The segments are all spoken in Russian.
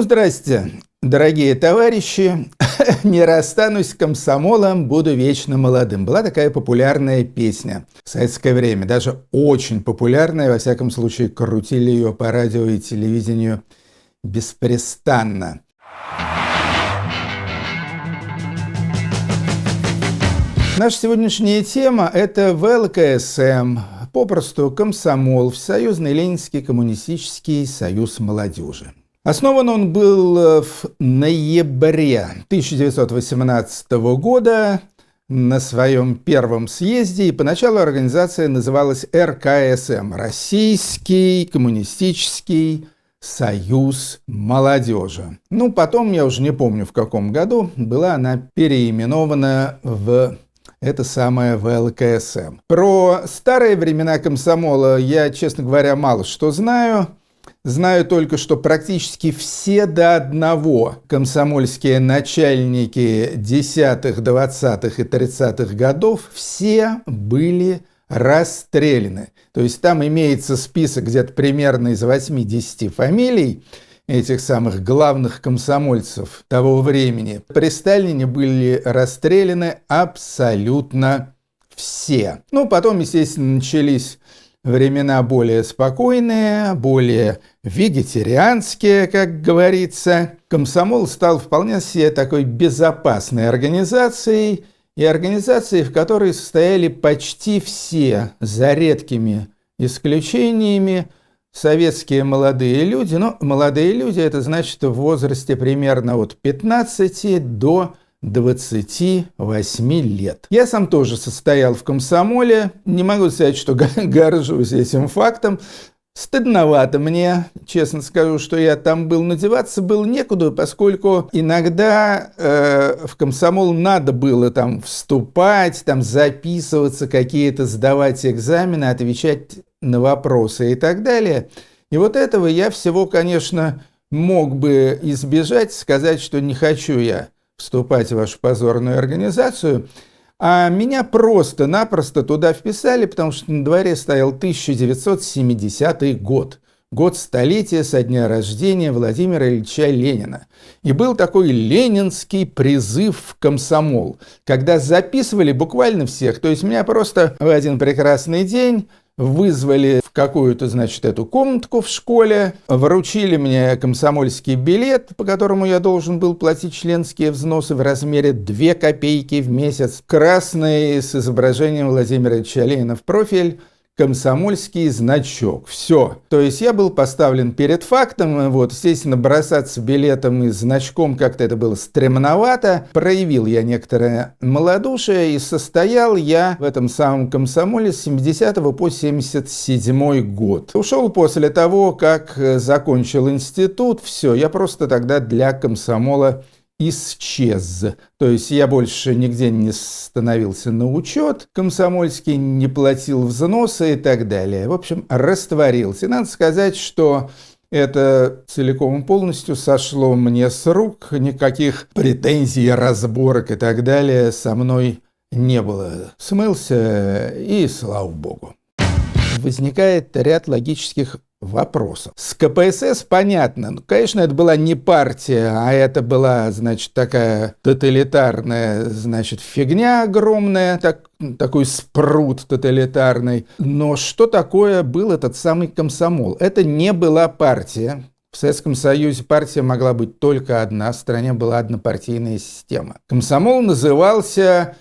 Здрасте, дорогие товарищи. Не расстанусь с комсомолом, буду вечно молодым. Была такая популярная песня в советское время, даже очень популярная, во всяком случае, крутили ее по радио и телевидению беспрестанно. Наша сегодняшняя тема – это ВЛКСМ, попросту комсомол, Всесоюзный Ленинский коммунистический союз молодежи. Основан он был в ноябре 1918 года на своем первом съезде, и поначалу организация называлась РКСМ – Российский коммунистический союз молодежи. Потом, я уже не помню в каком году, была она переименована в это самое ВЛКСМ. Про старые времена комсомола я, честно говоря, мало что знаю. Знаю только, что практически все до одного комсомольские начальники 10-х, 20-х и 30-х годов все были расстреляны. То есть там имеется список где-то примерно из 8-10 фамилий этих самых главных комсомольцев того времени. При Сталине были расстреляны абсолютно все. Потом, естественно, начались времена более спокойные, более вегетарианские, как говорится. Комсомол стал вполне себе такой безопасной организацией, и организацией, в которой состояли почти все, за редкими исключениями, советские молодые люди. Молодые люди – это значит в возрасте примерно от 15 до 28 лет. Я сам тоже состоял в комсомоле. Не могу сказать, что горжусь этим фактом. Стыдновато мне, честно скажу, что я там был. Но деваться было некуда, поскольку иногда в комсомол надо было там вступать, там записываться, какие-то сдавать экзамены, отвечать на вопросы и так далее. И вот этого я всего, конечно, мог бы избежать, сказать, что не хочу я вступать в вашу позорную организацию, а меня просто-напросто туда вписали, потому что на дворе стоял 1970 год, год столетия со дня рождения Владимира Ильича Ленина. И был такой ленинский призыв в комсомол, когда записывали буквально всех. То есть меня просто в один прекрасный день вызвали в какую-то, эту комнатку в школе, вручили мне комсомольский билет, по которому я должен был платить членские взносы в размере 2 копейки в месяц, красный с изображением Владимира Ильича Ленина в профиль, комсомольский значок. Все. То есть я был поставлен перед фактом, естественно, бросаться билетом и значком как-то это было стремновато. Проявил я некоторое малодушие, и состоял я в этом самом комсомоле с 70 по 77 год. Ушел после того, как закончил институт. Все, я просто тогда для комсомола исчез. То есть я больше нигде не становился на учет комсомольский, не платил взносы и так далее. В общем, растворился. И надо сказать, что это целиком и полностью сошло мне с рук. Никаких претензий, разборок и так далее со мной не было. Смылся, и слава богу. Возникает ряд логических вопросов. С КПСС понятно. Конечно, это была не партия, а это была, такая тоталитарная, фигня огромная, такой спрут тоталитарный. Но что такое был этот самый комсомол? Это не была партия. В Советском Союзе партия могла быть только одна, в стране была однопартийная система. Комсомол назывался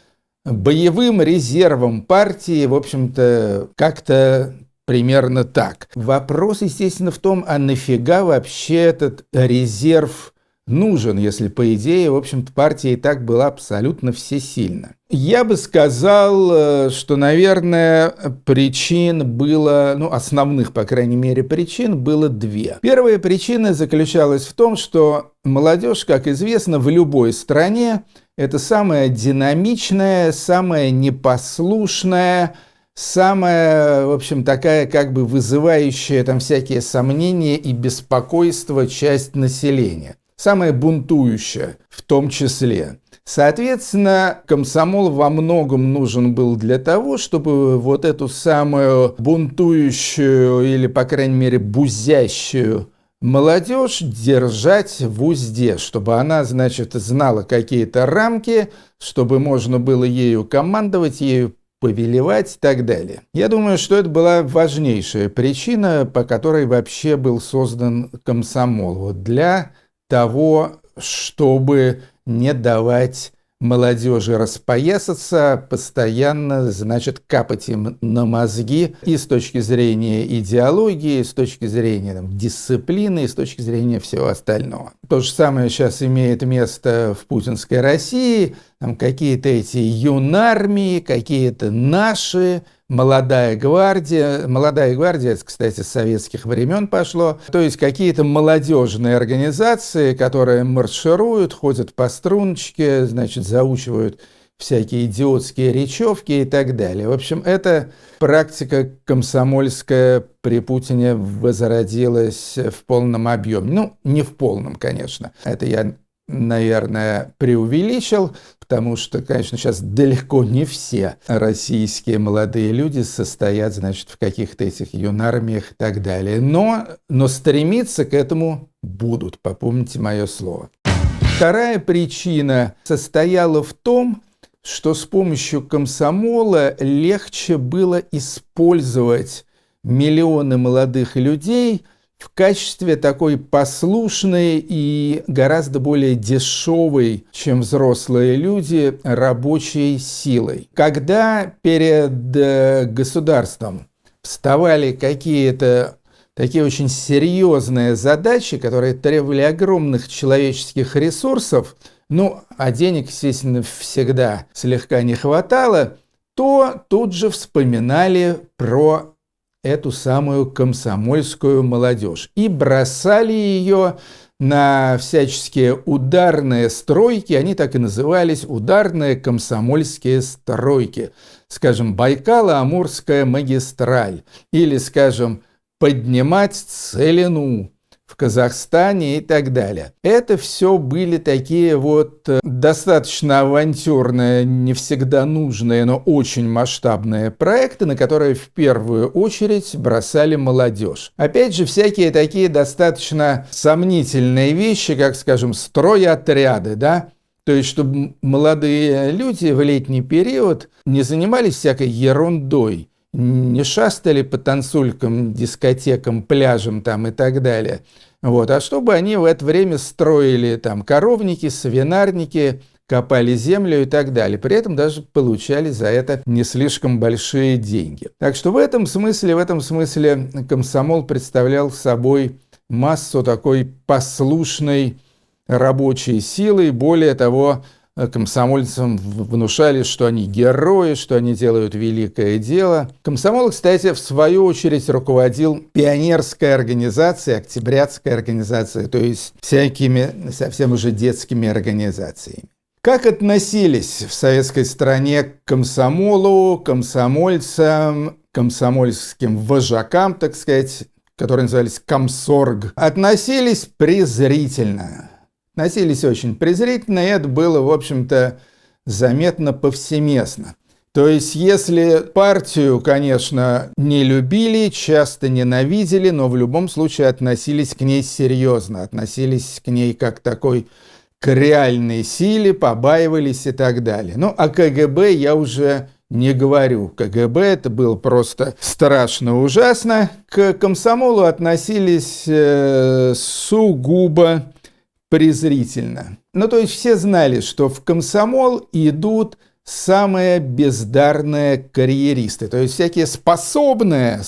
боевым резервом партии, в общем-то, как-то примерно так. Вопрос, естественно, в том, а нафига вообще этот резерв нужен, если, по идее, в общем-то, партия и так была абсолютно всесильна. Я бы сказал, что, наверное, причин было, основных, по крайней мере, причин было 2. Первая причина заключалась в том, что молодежь, как известно, в любой стране это самая динамичная, самая непослушная, самая, в общем, такая вызывающая всякие сомнения и беспокойство часть населения. Самая бунтующая в том числе. Соответственно, комсомол во многом нужен был для того, чтобы эту самую бунтующую или, по крайней мере, бузящую молодежь держать в узде, чтобы она, значит, знала какие-то рамки, чтобы можно было ею командовать, ею повелевать и так далее. Я думаю, что это была важнейшая причина, по которой вообще был создан комсомол. Вот для того, чтобы не давать молодежи распоясаться, постоянно, значит, капать им на мозги и с точки зрения идеологии, и с точки зрения дисциплины, и с точки зрения всего остального. То же самое сейчас имеет место в путинской России. Там какие-то эти юнармии, какие-то наши, молодая гвардия. Молодая гвардия, это, кстати, с советских времен пошло. То есть какие-то молодежные организации, которые маршируют, ходят по струночке, значит, заучивают всякие идиотские речевки и так далее. В общем, эта практика комсомольская при Путине возродилась в полном объеме. Ну, не в полном, конечно. Это я, наверное, преувеличил, потому что, конечно, сейчас далеко не все российские молодые люди состоят, значит, в каких-то этих юнармиях и так далее. Но стремиться к этому будут, попомните мое слово. Вторая причина состояла в том, что с помощью комсомола легче было использовать миллионы молодых людей в качестве такой послушной и гораздо более дешевой, чем взрослые люди, рабочей силой. Когда перед государством вставали какие-то такие очень серьезные задачи, которые требовали огромных человеческих ресурсов, а денег, естественно, всегда слегка не хватало, то тут же вспоминали про эту самую комсомольскую молодежь и бросали ее на всяческие ударные стройки, они так и назывались, ударные комсомольские стройки, скажем, Байкало-Амурская магистраль, или, скажем, поднимать Целину в Казахстане и так далее. Это все были такие вот достаточно авантюрные, не всегда нужные, но очень масштабные проекты, на которые в первую очередь бросали молодежь. Опять же, всякие такие достаточно сомнительные вещи, как, скажем, стройотряды, да? То есть, чтобы молодые люди в летний период не занимались всякой ерундой, не шастали по танцулькам, дискотекам, пляжам там и так далее. А чтобы они в это время строили там коровники, свинарники, копали землю и так далее. При этом даже получали за это не слишком большие деньги. Так что в этом смысле комсомол представлял собой массу такой послушной рабочей силы. Более того, комсомольцам внушали, что они герои, что они делают великое дело. Комсомол, кстати, в свою очередь руководил пионерской организацией, октябрятской организацией, то есть всякими совсем уже детскими организациями. Как относились в советской стране к комсомолу, комсомольцам, комсомольским вожакам, так сказать, которые назывались комсорг? Относились презрительно. Относились очень презрительно, и это было, в общем-то, заметно повсеместно. То есть, если партию, конечно, не любили, часто ненавидели, но в любом случае относились к ней серьезно, относились к ней как такой к реальной силе, побаивались и так далее. О КГБ я уже не говорю. КГБ это было просто страшно ужасно. К комсомолу относились сугубо презрительно. То есть все знали, что в комсомол идут самые бездарные карьеристы, то есть всякие способные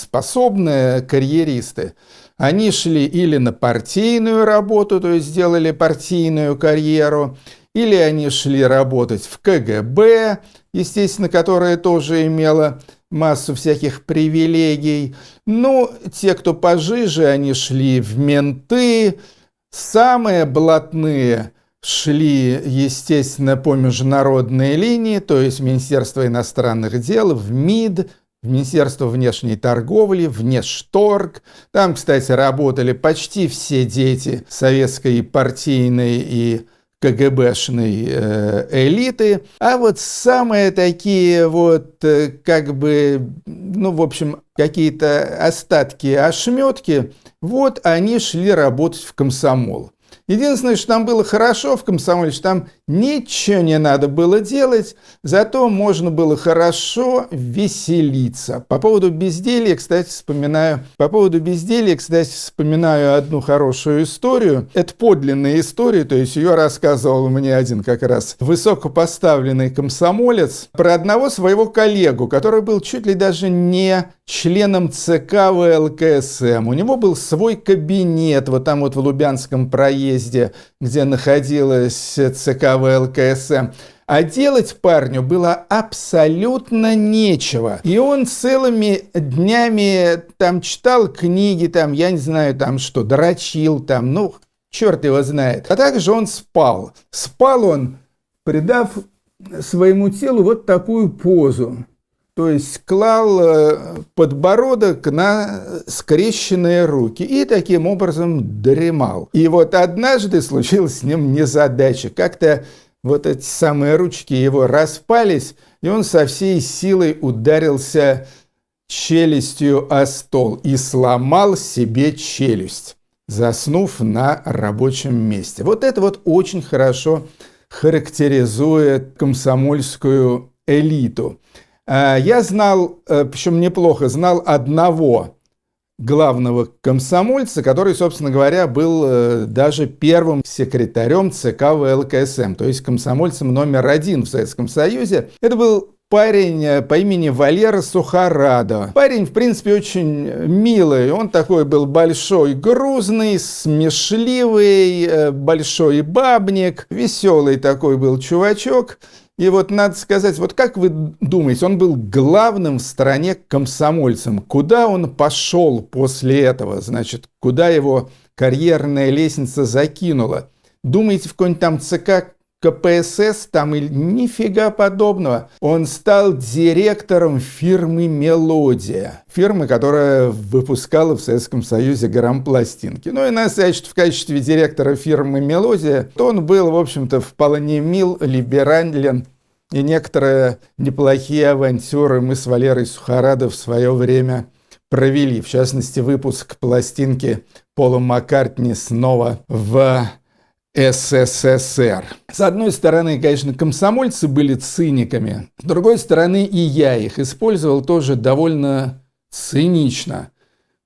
карьеристы. Они шли или на партийную работу, то есть делали партийную карьеру, или они шли работать в КГБ, естественно, которое тоже имело массу всяких привилегий. Те, кто пожиже, они шли в менты. Самые блатные шли, естественно, по международной линии, то есть в Министерство иностранных дел, в МИД, в Министерство внешней торговли, Внешторг. Там, кстати, работали почти все дети советской партийной и КГБшной элиты. А вот самые такие в общем, какие-то остатки, ошметки, вот они шли работать в комсомол. Единственное, что там было хорошо в комсомоле, что там ничего не надо было делать, зато можно было хорошо веселиться. По поводу безделья, кстати, вспоминаю одну хорошую историю. Это подлинная история, то есть ее рассказывал мне один как раз высокопоставленный комсомолец про одного своего коллегу, который был чуть ли даже не членом ЦК ВЛКСМ. У него был свой кабинет вот там вот в Лубянском проезде, где находилась ЦК ВЛКСМ. А делать парню было абсолютно нечего. И он целыми днями там читал книги, там, я не знаю, там что, дрочил, там, ну, черт его знает. А также он спал. Спал он, придав своему телу вот такую позу. То есть клал подбородок на скрещенные руки и таким образом дремал. И вот однажды случилась с ним незадача. Как-то вот эти самые ручки его распались, и он со всей силой ударился челюстью о стол и сломал себе челюсть, заснув на рабочем месте. Вот это вот очень хорошо характеризует комсомольскую элиту. Я знал, причем неплохо знал, одного главного комсомольца, который, собственно говоря, был даже первым секретарем ЦК ВЛКСМ, то есть комсомольцем номер 1 в Советском Союзе. Это был парень по имени Валера Сухорадов. Парень, в принципе, очень милый. Он такой был большой, грузный, смешливый, большой бабник, веселый такой был чувачок. И вот надо сказать, вот как вы думаете, он был главным в стране комсомольцем. Куда он пошел после этого? Значит, куда его карьерная лестница закинула? Думаете, в какой-нибудь там ЦК КПСС там или нифига подобного? Он стал директором фирмы «Мелодия». Фирмы, которая выпускала в Советском Союзе грампластинки. Ну и надо сказать, что в качестве директора фирмы «Мелодия» он был, в общем-то, вполне мил, либерален. И некоторые неплохие авантюры мы с Валерой Сухорадов в свое время провели. В частности, выпуск пластинки Пола Маккартни снова в СССР. С одной стороны, конечно, комсомольцы были циниками. С другой стороны, и я их использовал тоже довольно цинично.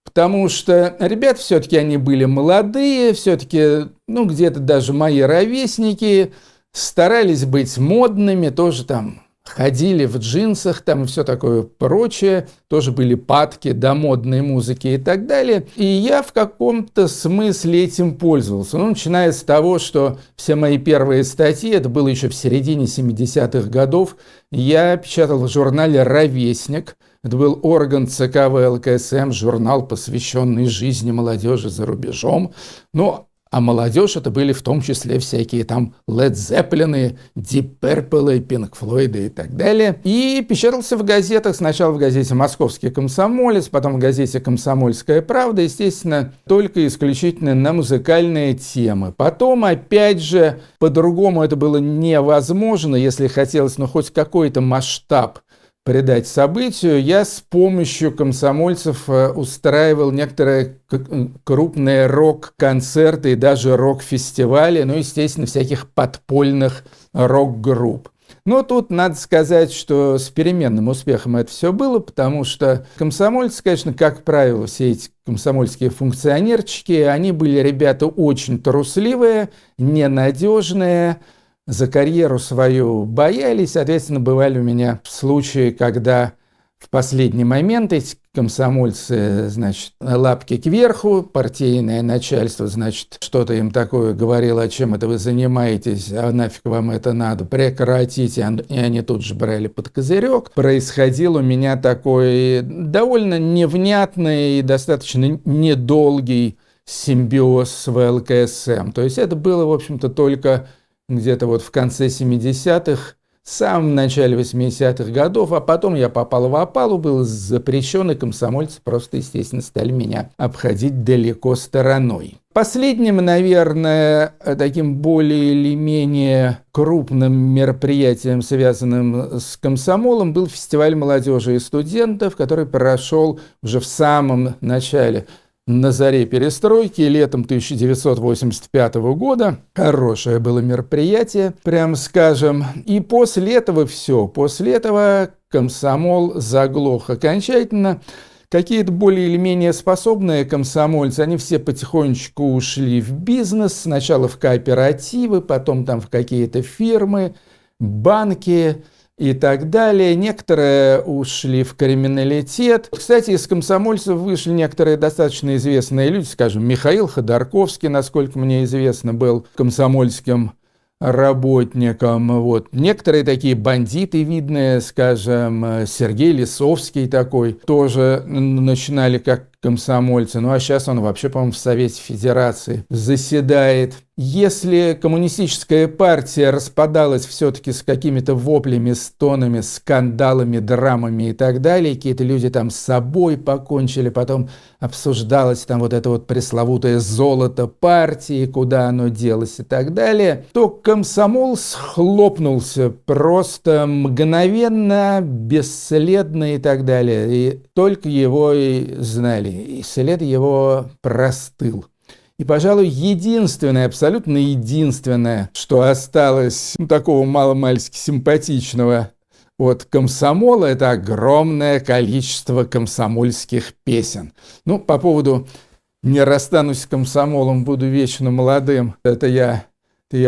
Потому что ребят все-таки они были молодые, все-таки, ну, где-то даже мои ровесники, старались быть модными, тоже там ходили в джинсах, там и все такое прочее, тоже были падки до модной музыки и так далее. И я в каком-то смысле этим пользовался. Ну, начиная с того, что все мои первые статьи, это было еще в середине 70-х годов, я печатал в журнале «Ровесник». Это был орган ЦК ВЛКСМ, журнал, посвященный жизни молодежи за рубежом. Но а молодежь это были в том числе всякие там Led Zeppelin, Deep Purple, Pink Floyd и так далее. И печатался в газетах. Сначала в газете «Московский комсомолец», потом в газете «Комсомольская правда». Естественно, только исключительно на музыкальные темы. Потом, опять же, по-другому это было невозможно, если хотелось, ну, хоть какой-то масштаб придать событию, я с помощью комсомольцев устраивал некоторые крупные рок-концерты и даже рок-фестивали, ну, естественно, всяких подпольных рок-групп. Но тут надо сказать, что с переменным успехом это все было, потому что комсомольцы, конечно, как правило, все эти комсомольские функционерчики, они были ребята очень трусливые, ненадежные, за карьеру свою боялись. Соответственно, бывали у меня случаи, когда в последний момент эти комсомольцы, значит, лапки кверху, партийное начальство, значит, что-то им такое говорило, а чем это вы занимаетесь, а нафиг вам это надо, прекратите, и они тут же брали под козырек. Происходил у меня такой довольно невнятный и достаточно недолгий симбиоз с ВЛКСМ. То есть это было, в общем-то, только где-то вот в конце 70-х в самом начале 80-х годов, а потом я попал в опалу, был запрещен, и комсомольцы просто, естественно, стали меня обходить далеко стороной. Последним, наверное, таким более или менее крупным мероприятием, связанным с комсомолом, был фестиваль молодежи и студентов, который прошел уже в самом начале, на заре перестройки, летом 1985 года. Хорошее было мероприятие, прям скажем. И после этого все. После этого комсомол заглох окончательно. Какие-то более или менее способные комсомольцы, они все потихонечку ушли в бизнес. Сначала в кооперативы, потом там в какие-то фирмы, банки и так далее. Некоторые ушли в криминалитет. Кстати, из комсомольцев вышли некоторые достаточно известные люди, скажем, Михаил Ходорковский, насколько мне известно, был комсомольским работником. Вот. Некоторые такие бандиты видные, скажем, Сергей Лисовский такой, тоже начинали как комсомольцы. Ну а сейчас он вообще, по-моему, в Совете Федерации заседает. Если коммунистическая партия распадалась все-таки с какими-то воплями, стонами, скандалами, драмами и так далее, какие-то люди там с собой покончили, потом обсуждалось там вот это вот пресловутое золото партии, куда оно делось и так далее, то комсомол схлопнулся просто мгновенно, бесследно и так далее. И только его и знали, и след его простыл. И, пожалуй, единственное, абсолютно единственное, что осталось такого маломальски симпатичного от комсомола, это огромное количество комсомольских песен. Ну, по поводу «Не расстанусь с комсомолом, буду вечно молодым», это я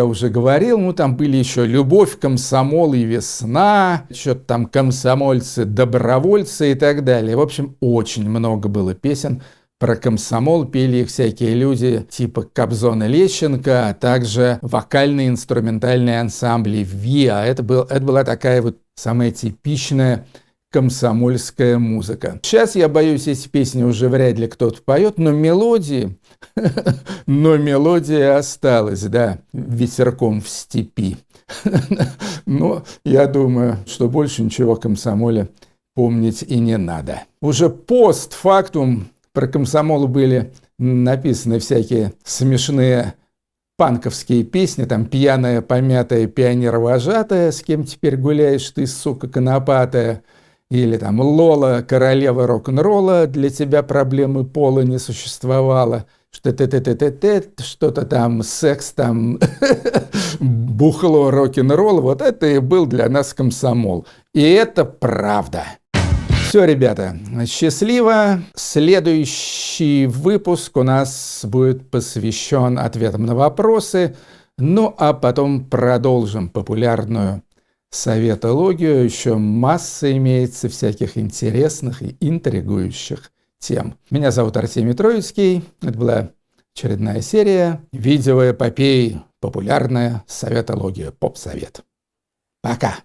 уже говорил. Ну, там были еще «Любовь, комсомол и весна», что-то там «Комсомольцы, добровольцы» и так далее. В общем, очень много было песен про комсомол, пели их всякие люди типа Кобзона, Лещенко, а также вокальные инструментальные ансамбли ВИА. Это была такая вот самая типичная комсомольская музыка. Сейчас, я боюсь, эти песни уже вряд ли кто-то поет, но мелодия осталась, да, ветерком в степи. Но я думаю, что больше ничего о комсомоле помнить и не надо. Уже постфактум про комсомол были написаны всякие смешные панковские песни, там «Пьяная, помятая, пионер-вожатая», «С кем теперь гуляешь ты, сука конопатая», или там «Лола, королева рок-н-ролла, для тебя проблемы пола не существовало», что-то там, секс там, бухло, рок-н-ролл, вот это и был для нас комсомол. И это правда. Все, ребята, счастливо. Следующий выпуск у нас будет посвящен ответам на вопросы. Ну, а потом продолжим популярную советологию. Еще масса имеется всяких интересных и интригующих тем. Меня зовут Артемий Троицкий. Это была очередная серия видеоэпопеи «Популярная советология. Поп-совет». Пока!